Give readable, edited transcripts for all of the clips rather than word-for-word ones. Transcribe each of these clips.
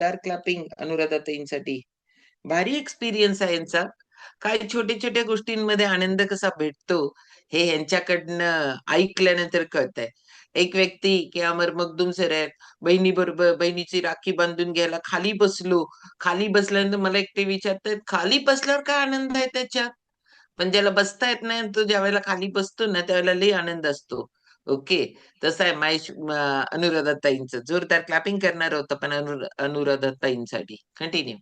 जोरदार क्लॅपिंग अनुराधाताईंसाठी. भारी एक्सपिरियन्स आहे यांचा. काय छोट्या-छोट्या गोष्टींमध्ये आनंद कसा भेटतो, हे ह्यांच्याकडनं ऐकल्यानंतर कळतंय. एक व्यक्ती की अमर मखदूम सर आहेत. बहिणीबरोबर बहिणीची राखी बांधून घ्यायला खाली बसलो. खाली बसल्यानंतर मला एक ते विचारतायत, "खाली बसल्यावर काय आनंद आहे त्याच्यात?" पण ज्याला बसता येत नाही, तो ज्यावेळेला खाली बसतो ना, त्यावेळेला लई आनंद असतो. ओके. तसं आहे अनुराधाताईंचं. जोरदार क्लॅपिंग करणार होतं पण अनुराधाताईंसाठी. कंटिन्यू.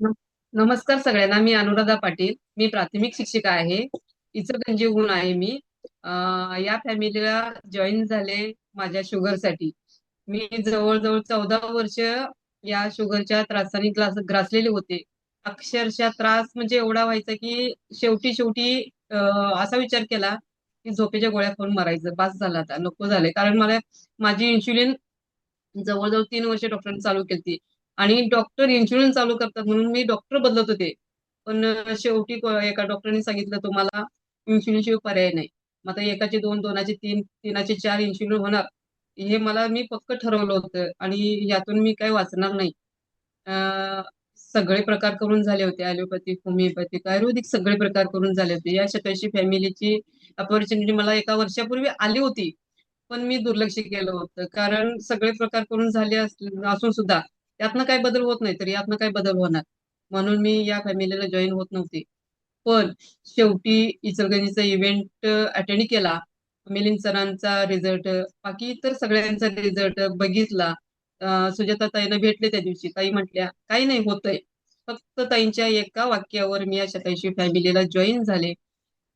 नम- नमस्कार सगळ्यांना. मी अनुराधा पाटील. मी प्राथमिक शिक्षिका आहे. इचलकरंजीहून आहे मी. या फॅमिलीला जॉईन झाले माझ्या शुगरसाठी. मी जवळजवळ 14 वर्ष या शुगरच्या त्रासाने ग्रासलेले होते. अक्षरशः त्रास म्हणजे एवढा व्हायचा की शेवटी शेवटी असा विचार केला की झोपेच्या गोळ्या खाऊन मरायचं, बास झालं आता, नको झाले. कारण मला माझी इन्शुलिन जवळजवळ 3 वर्ष डॉक्टरांनी चालू केली आणि डॉक्टर इन्शुलिन चालू करतात म्हणून मी डॉक्टर बदलत होते. पण शेवटी एका डॉक्टरने सांगितलं तुम्हाला इन्शुलिन शिवाय पर्याय नाही. मग आता एकाचे दोन, दोनाचे तीन, तीनाचे चार इन्शुलिन होणार, हे मला मी पक्क ठरवलं होतं आणि यातून मी काही वाचणार नाही. अं, सगळे प्रकार करून झाले होते. ॲलोपॅथिक, होमिओपॅथिक, आयुर्वेदिक सगळे प्रकार करून झाले होते. या शतायुषी फॅमिलीची अपॉर्च्युनिटी मला एका वर्षापूर्वी आली होती. पण मी दुर्लक्ष केलं होतं. कारण सगळे प्रकार करून झाले असून सुद्धा त्यातनं काही बदल होत नाही, तर यातनं काही बदल होणार. म्हणून मी या फॅमिलीला जॉईन होत नव्हते. पण शेवटी इचलकरंजीचा इव्हेंट अटेंड केला. मिलिंद सरांचा रिझल्ट, बाकी इतर सगळ्यांचा रिझल्ट बघितला. सुजाता ताईंना भेटले त्या दिवशी. ताई म्हटल्या, "काही नाही होतंय." फक्त ताईंच्या एका वाक्यावर मी या 87 फॅमिलीला जॉईन झाले.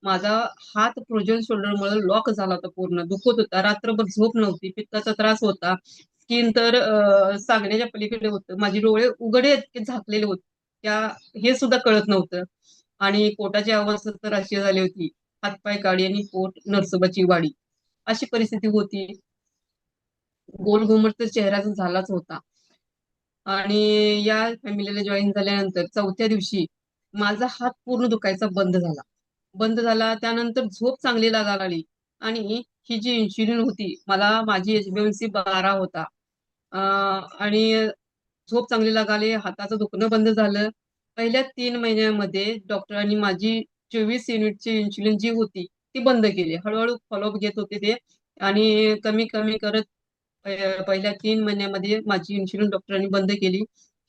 माझा हात फ्रोजन शोल्डरमुळे लॉक झाला होता, पूर्ण दुखत होता. रात्रभर झोप नव्हती, पित्ताचा त्रास होता. स्किन तर सांगण्याच्या पलीकडे होतं. माझे डोळे उघडे इतके झाकलेले होते, त्या हे सुद्धा कळत नव्हतं. आणि पोटाची अवस्था तर अशी झाली होती, हातपाय काढी आणि पोट नरसोबाची वाडी, अशी परिस्थिती होती. गोल घुमट तर चेहऱ्याचा झालाच होता. आणि या फॅमिलीला जॉईन झाल्यानंतर चौथ्या दिवशी माझा हात पूर्ण दुखायचा बंद झाला. त्यानंतर झोप चांगली लागायला लागली. आणि ही जी इन्शुलिन होती, मला माझी HbA1c 12 होता. आणि झोप चांगली लागाली, हाताचं दुखणं बंद झालं. पहिल्या 3 महिन्यामध्ये डॉक्टरांनी माझी 24 युनिटची इन्शुलिन जी होती ती बंद केली. हळूहळू फॉलोअप घेत होते ते आणि कमी कमी करत पहिल्या 3 महिन्यामध्ये माझी इन्शुलिन डॉक्टरांनी बंद केली.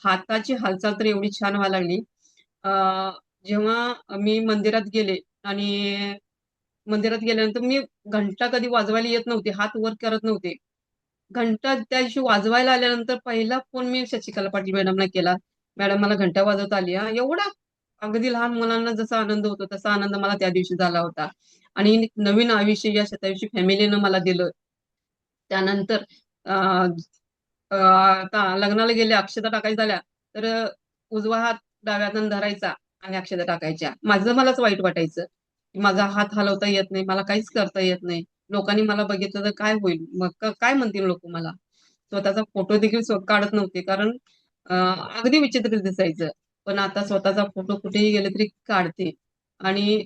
हाताची हालचाल तर एवढी छान व्हायला लागली. अं, जेव्हा मी मंदिरात गेले आणि मंदिरात गेल्यानंतर मी घंटा कधी वाजवायला येत नव्हते, हात वर करत नव्हते. घंटा त्या दिवशी वाजवायला आल्यानंतर पहिला फोन मी शशिकला पाटील मॅडमला केला. "मॅडम, मला घंटा वाजवता आली हा." एवढा अगदी लहान मुलांना जसा आनंद होतो तसा आनंद मला त्या दिवशी झाला होता. आणि नवीन आयुष्य या 87 फॅमिलीनं मला दिलं. त्यानंतर अ, अ, आता लग्नाला गेले, अक्षता टाकायच्या झाल्या, तर उजवा हात डाव्या हाताने धरायचा आणि अक्षता टाकायच्या. मलाच वाईट वाटायचं की माझा हात हलवता येत नाही, मला काहीच करता येत नाही. लोकांनी मला बघितलं तर काय होईल, मग काय म्हणतील लोक मला. स्वतःचा फोटो देखील काढत नव्हते, कारण अगदी विचित्र दिसायचं. पण आता स्वतःचा फोटो कुठेही गेले तरी काढते. आणि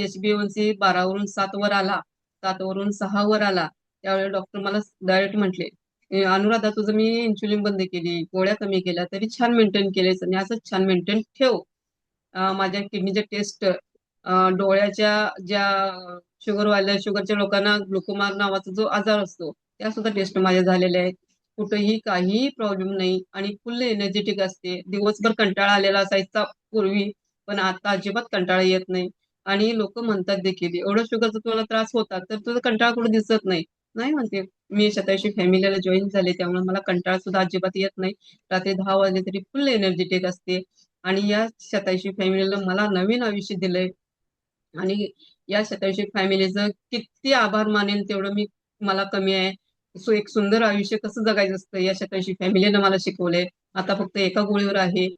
HbA1c 12 वरून 7 वर आला, 7 वरून 6 वर आला. त्यावेळी डॉक्टर मला डायरेक्ट म्हटले, अनुराधा, तुझं मी इन्शुलिन बंद केली, गोळ्या कमी केल्या, तरी छान मेंटेन केलेस आणि असंच छान मेंटेन ठेव." माझ्या किडनीच्या टेस्ट, डोळ्याच्या ज्या शुगरच्या लोकांना ग्लुकोमा नावाचा जो आजार असतो, त्या सुद्धा टेस्ट माझ्या झालेल्या आहेत. कुठेही काहीही प्रॉब्लेम नाही आणि फुल एनर्जेटिक असते. दिवसभर कंटाळा आलेला असायचा पूर्वी, पण आता अजिबात कंटाळा येत नाही. आणि लोक म्हणतात देखील, "एवढं शुगरचा तुला त्रास होता, तर तुझा कंटाळा कुठे दिसत नाही." नाही म्हणते, मी 87 फॅमिलीला जॉईन झाले, त्यामुळे मला कंटाळा सुद्धा अजिबात येत नाही. रात्री 10 वाजले तरी फुल एनर्जेटिक असते. आणि या 87 फॅमिलीला मला नवीन आयुष्य दिलंय. आणि या 87 फॅमिलीचं किती आभार मानेन तेवढं मला कमी आहे. एक सुंदर आयुष्य कसं जगायचं असतं या 87 फॅमिलीनं मला शिकवलंय. आता फक्त एका गोळीवर आहे.